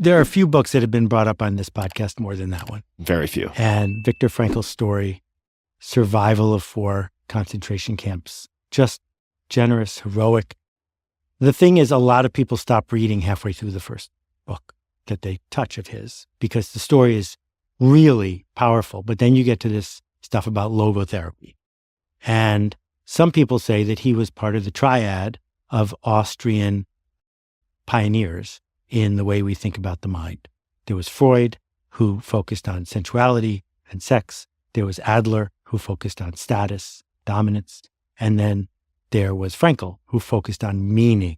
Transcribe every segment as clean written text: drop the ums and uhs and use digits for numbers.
There are a few books that have been brought up on this podcast more than that one. Very few. And Viktor Frankl's story, survival of 4 concentration camps, just generous, heroic. The thing is, a lot of people stop reading halfway through the first book that they touch of his, because the story is really powerful. But then you get to this stuff about logotherapy. And some people say that he was part of the triad of Austrian pioneers in the way we think about the mind. There was Freud, who focused on sensuality and sex. There was Adler, who focused on status, dominance. And then there was Frankl, who focused on meaning.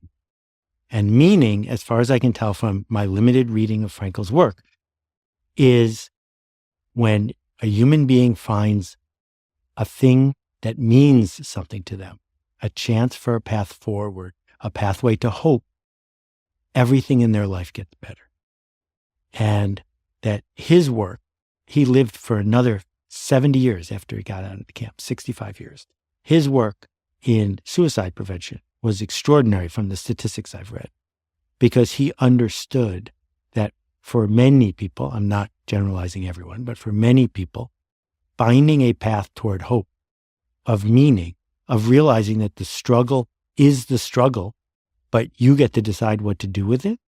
And meaning, as far as I can tell from my limited reading of Frankl's work, is when a human being finds a thing that means something to them, a chance for a path forward, a pathway to hope, everything in their life gets better. And that his work, he lived for another 70 years after he got out of the camp, 65 years. His work in suicide prevention was extraordinary from the statistics I've read, because he understood that for many people, I'm not generalizing everyone, but for many people, finding a path toward hope, of meaning, of realizing that the struggle is the struggle, but you get to decide what to do with it,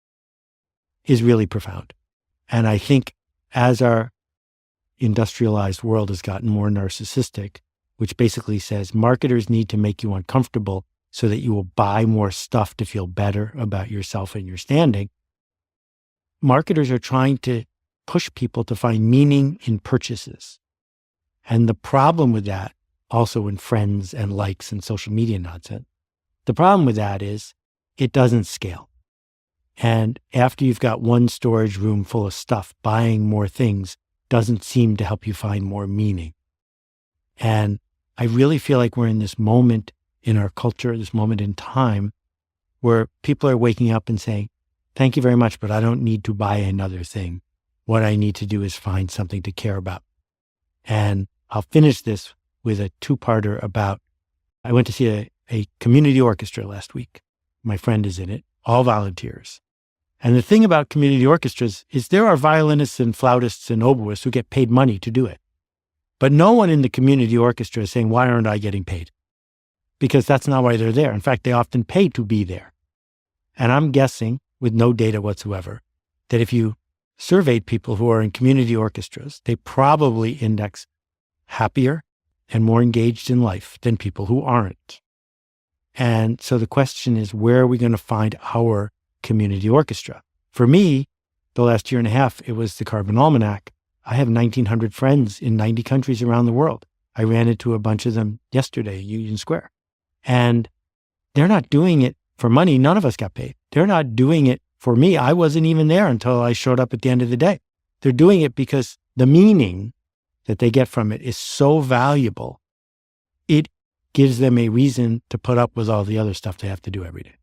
is really profound. And I think as our industrialized world has gotten more narcissistic, which basically says marketers need to make you uncomfortable so that you will buy more stuff to feel better about yourself and your standing, marketers are trying to push people to find meaning in purchases. And the problem with that, also in friends and likes and social media nonsense, the problem with that is it doesn't scale. And after you've got one storage room full of stuff, buying more things doesn't seem to help you find more meaning. And I really feel like we're in this moment in our culture, this moment in time, where people are waking up and saying, thank you very much, but I don't need to buy another thing. What I need to do is find something to care about. And I'll finish this with a 2-parter about, I went to see a community orchestra last week. My friend is in it, all volunteers. And the thing about community orchestras is there are violinists and flautists and oboists who get paid money to do it. But no one in the community orchestra is saying, why aren't I getting paid? Because that's not why they're there. In fact, they often pay to be there. And I'm guessing, with no data whatsoever, that if you surveyed people who are in community orchestras, they probably index happier and more engaged in life than people who aren't. And so the question is, where are we going to find our community orchestra? For me, the last year and a half, it was the Carbon Almanac. I have 1,900 friends in 90 countries around the world. I ran into a bunch of them yesterday at Union Square. And they're not doing it for money. None of us got paid. They're not doing it for me. I wasn't even there until I showed up at the end of the day. They're doing it because the meaning that they get from it is so valuable. It gives them a reason to put up with all the other stuff they have to do every day.